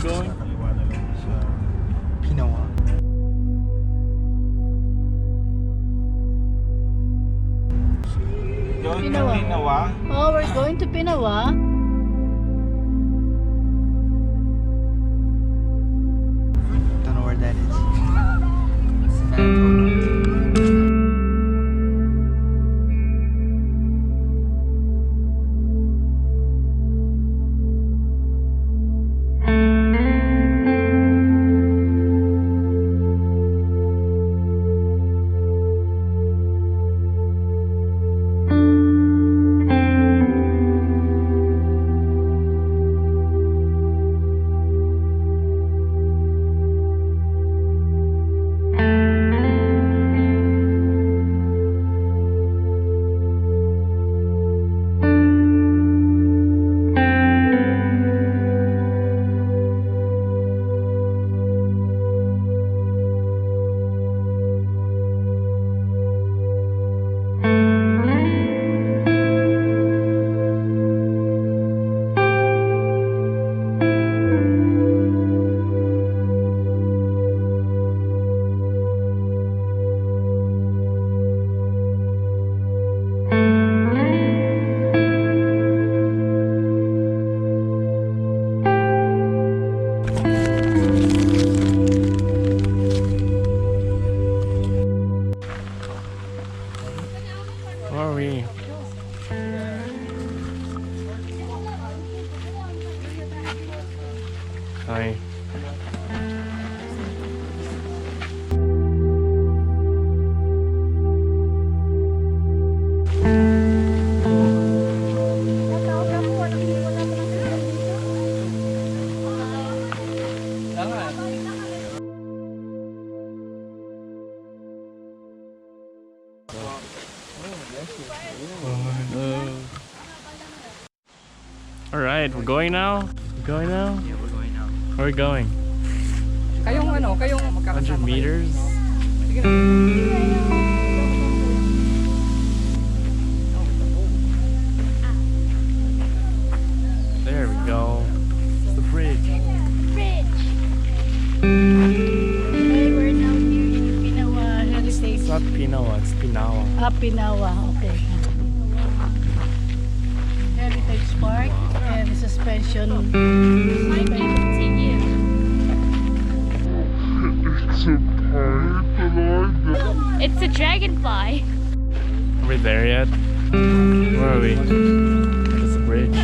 going? Pinawa. Going to Pinawa? Oh, we're going to Pinawa. Don't know where that is. It's a map. Where are we? Hi. Alright, we're going now? We're going now? Yeah, we're going now. Where are we going? Kayong 100 meters? There we go. It's the bridge. Okay, we're now near Pinawa Heritage. It's not Pinawa, it's Pinawa. Ah, Pinawa, okay. Heritage Park and suspension. It's a dragonfly. Are we there yet? Where are we? It's the bridge.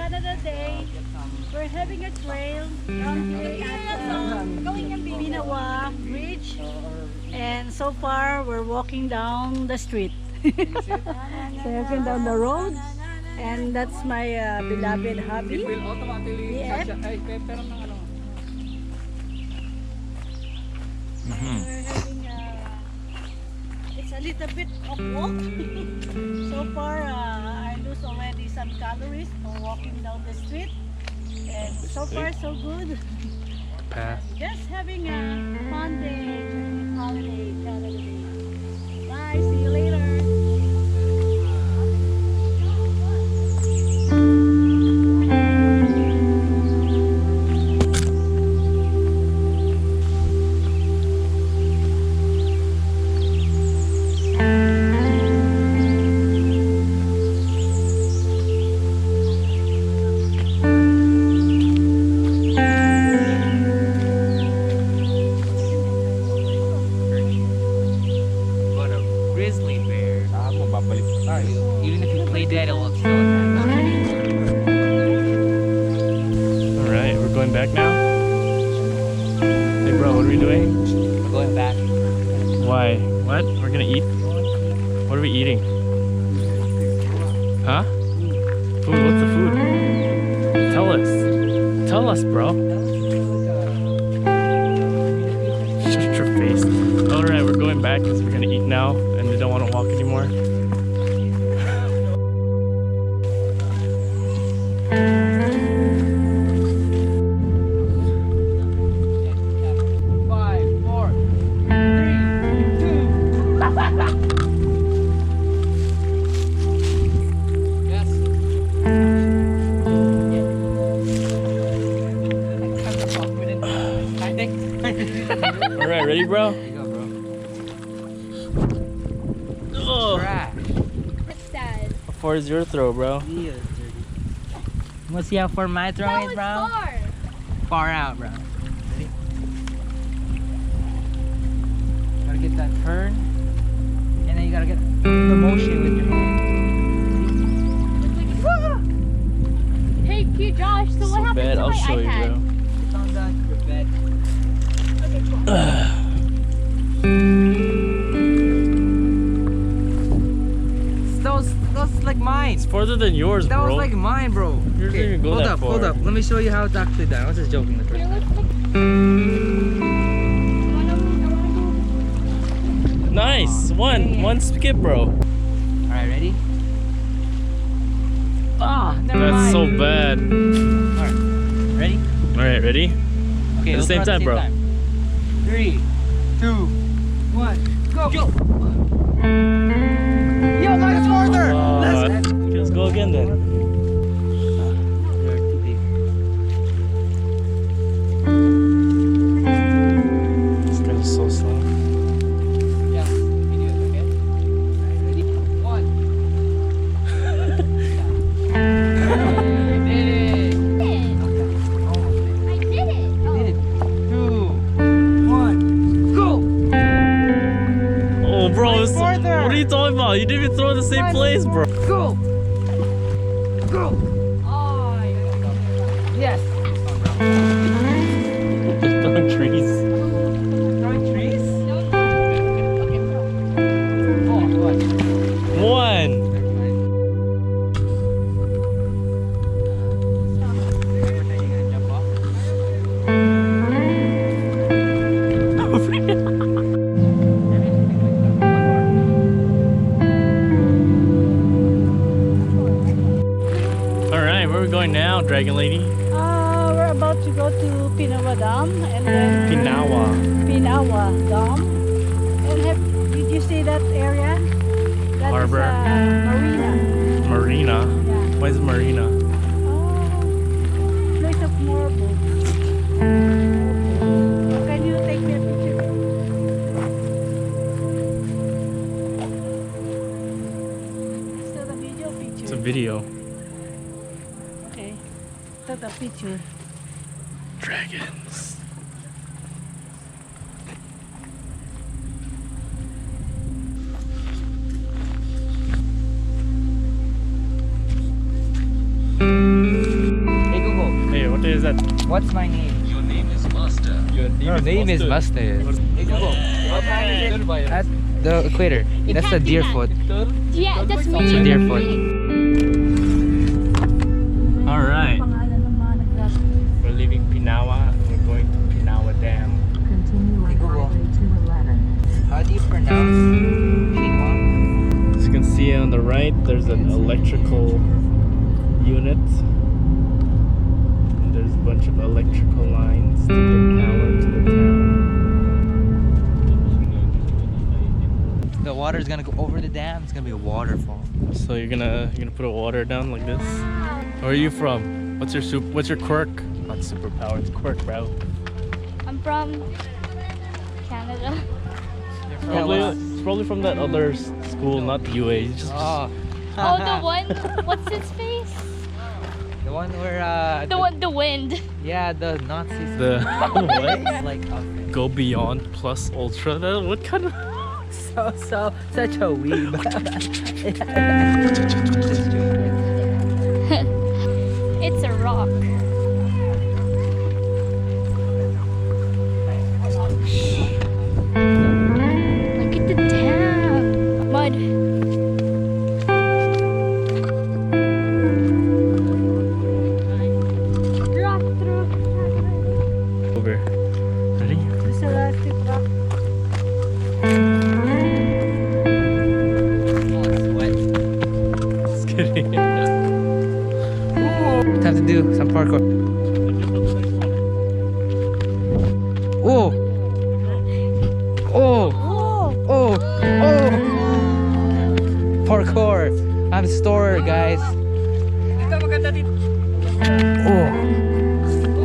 Canada Day. We're having a trail down here at Pinawa Bridge. And so far, we're walking down the street. So walking down the road. And that's my beloved hobby. BF. We're having it's a little bit of walk. So far, I lose already some calories for walking down the street. And so far, so good. Path. Just having a fun day, holiday, Canada Day. Bye, see you later. Even if you play dead, it will still attack. Alright, we're going back now. Hey bro, what are we doing? We're going back. Why? What? We're gonna eat? What are we eating? Huh? Food, what's the food? Tell us. Tell us, bro. Shut your face. Alright, we're going back because we're gonna eat now and we don't want to walk anymore. Alright, ready, bro? There you go, bro. Oh, Trash. It's sad. how far is your throw, bro? You wanna see how far my throw That is, was bro? far. Far out, bro. Ready? Gotta get that turn. And then you gotta get the motion with your hand. Hey, cute Josh. So what happened bad, to I'll my show you, iPad? bro. It's on your bed. Those like mine. It's farther than yours, That bro. was like mine, bro. Yours didn't even go hold that up, hold far. up. Let me show you how it's actually done. I was just joking the first Here, time. let's Nice! One skip, bro. Alright, ready? Ah, never That's mind. so bad. Alright, ready? Alright, ready? Okay, At the let's same run time, bro. 3, 2, 1, go! Yo, mine's farther! Let's go again then. They're too big. This guy's so slow. Yeah, you do it, okay? Alright, ready? 1. You did it! Almost there. I did it. You did it. 2, 1, go! Oh, bro, Way farther. what are you talking about? You didn't even throw in the same place, bro. Go! Go! Oh, yes! Just throwing trees. Throwing trees? Oh, what? One. Alright, where are we going now, Dragon Lady? We're about to go to Pinawa Dam and then Pinawa. Pinawa Dam. And did you see that area? That Harbor. is marina. Marina. Yeah. Why is it Marina? Place of more boats. Can you take me a picture? Is that a video picture? It's a video. Okay. That's a picture. Dragons. that? What's my name? Your name is Master. Your name is Mustard. Hey Google, what time is it? At the equator. That's the can't do deer that. foot. Yeah, that's me. It's a deer foot. All right. We're leaving Pinawa and we're going to Pinawa Dam. Hey Google, how do you pronounce Pinawa? As you can see on the right, there's an electrical unit. And there's a bunch of electrical lines to give power to the town. The water is gonna go over the dam. It's gonna be a waterfall. So you're gonna put a water down like this. Where are you from? What's your quirk? Not superpower, it's quirk, bro. I'm from Canada. It's probably from that other school, not UA. It's just Oh, Oh, the one. What's his face? the one where The wind. yeah, the Nazis. the what? It's like okay. Go Beyond plus Ultra. What kind of? Such a weeb. It's a rock. Look at the dam. Mud. Rock through. Over. Ready? This is the last rock. Just kidding. Time to do some parkour. Oh! Oh! Oh! Oh! Parkour! I'm a storer, guys. Oh!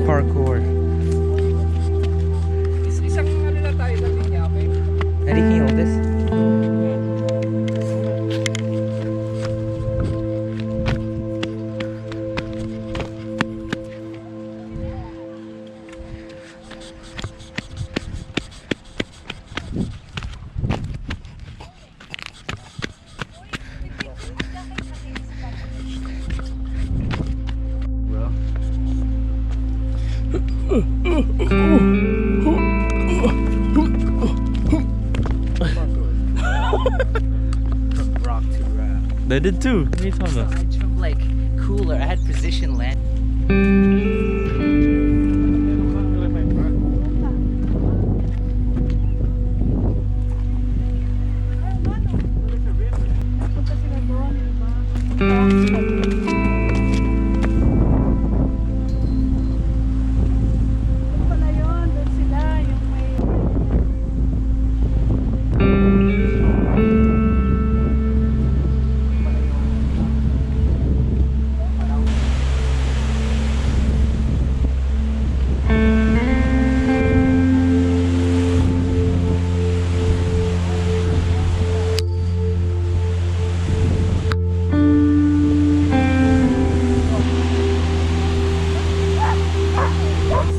Parkour. Eddie, can you hold this? Rock to rock. They did too. What are you talking about? I jumped like cooler. I had position land. Punta sila doon, di ba? Doon pala yun, doon sila, yung may...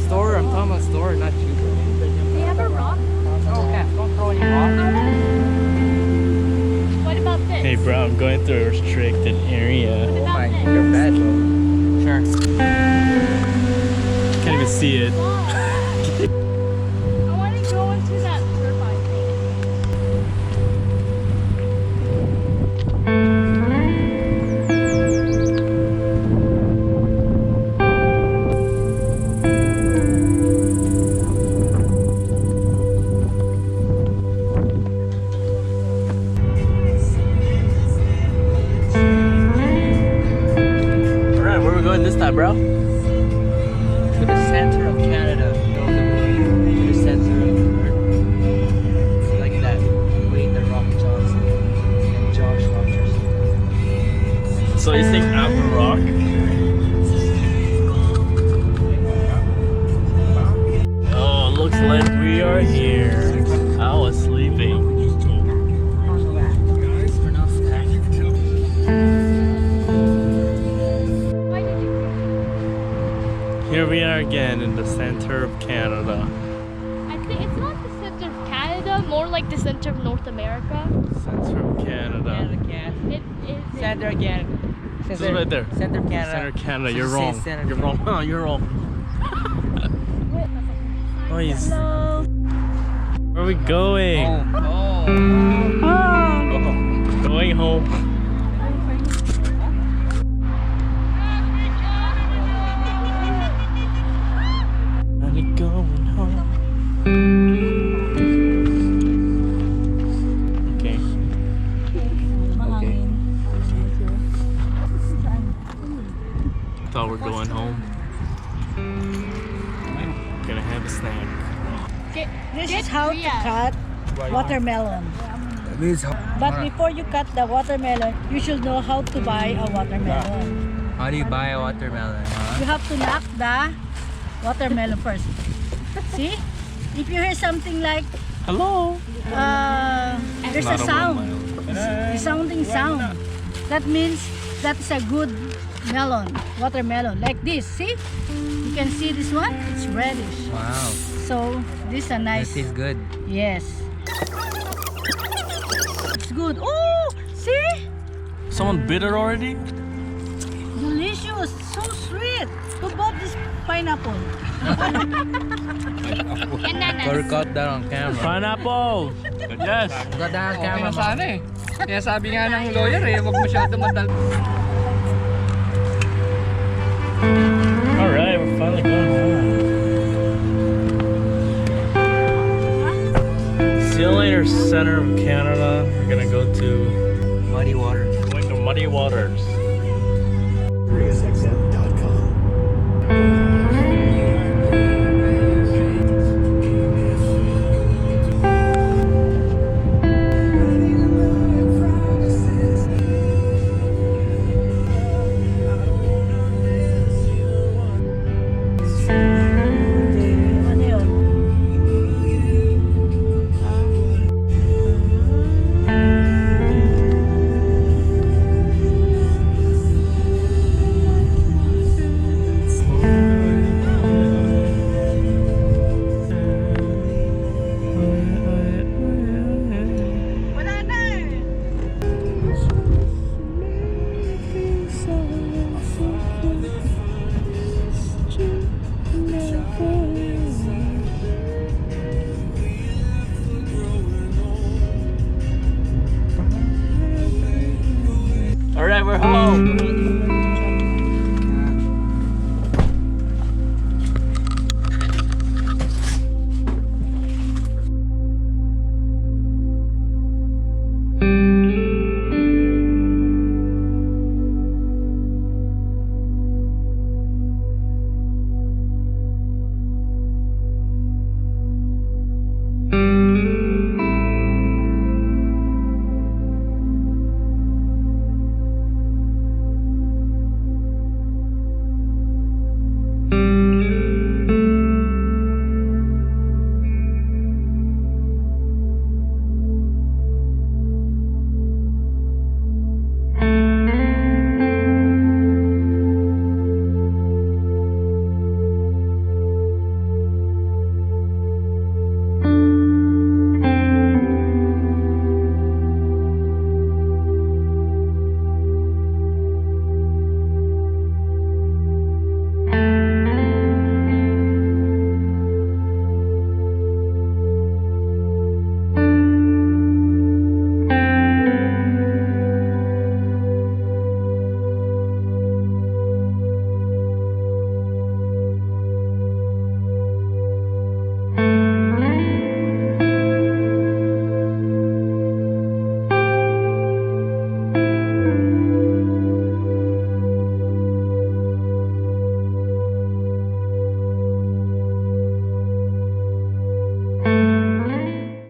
Store, I'm talking about store, not you. Do you have a rock? Okay, don't throw any rock. What about this? Hey, bro, I'm going through a restricted area. Oh my, you're bad, bro. Sure. Can't even see it. I want to go into that turbine thing. All right, where are we going this time, bro? To the center of Canada. Know the movie? To the center of the earth. It's like that. Wayne the Rock Johnson and Josh Rogers. So you think I'm the rock? Oh, looks like we are here. I was sleeping. Why did you? Here we are again in the center of Canada. I think it's not the center of Canada, more like the center of North America. Center of Canada. It is. Center again. This is right there. Center of Canada. Center of Canada. Should You're say wrong. center. You're wrong. You're wrong. Noise. Hello. Where are we going? Oh. Going home. Only going home. Okay. Mahangin. Thought we're going home. Gonna have a snack. This is how to cut watermelon. But before you cut the watermelon, you should know how to buy a watermelon. How do you buy a watermelon? You have to knock the watermelon first. See? If you hear something like Hello. there's a sound, a sounding sound, that means that's a good melon, watermelon. Like this, see? You can see this one, it's reddish. Wow. So this is a nice. This is good. Yes. It's good. Oh, see? Someone bit it already? Delicious. So sweet. Who bought this pineapple? Or got that on camera. Pineapple. Yes. Got that on Okay camera. na sana eh. Kaya sabi nga ng lawyer eh, wag masyado madal. All right, we're finally going home. See you later, center of Canada. We're gonna go to Muddy water. going to Muddy Waters. Ano yun? Wala na eh. All right, we're home.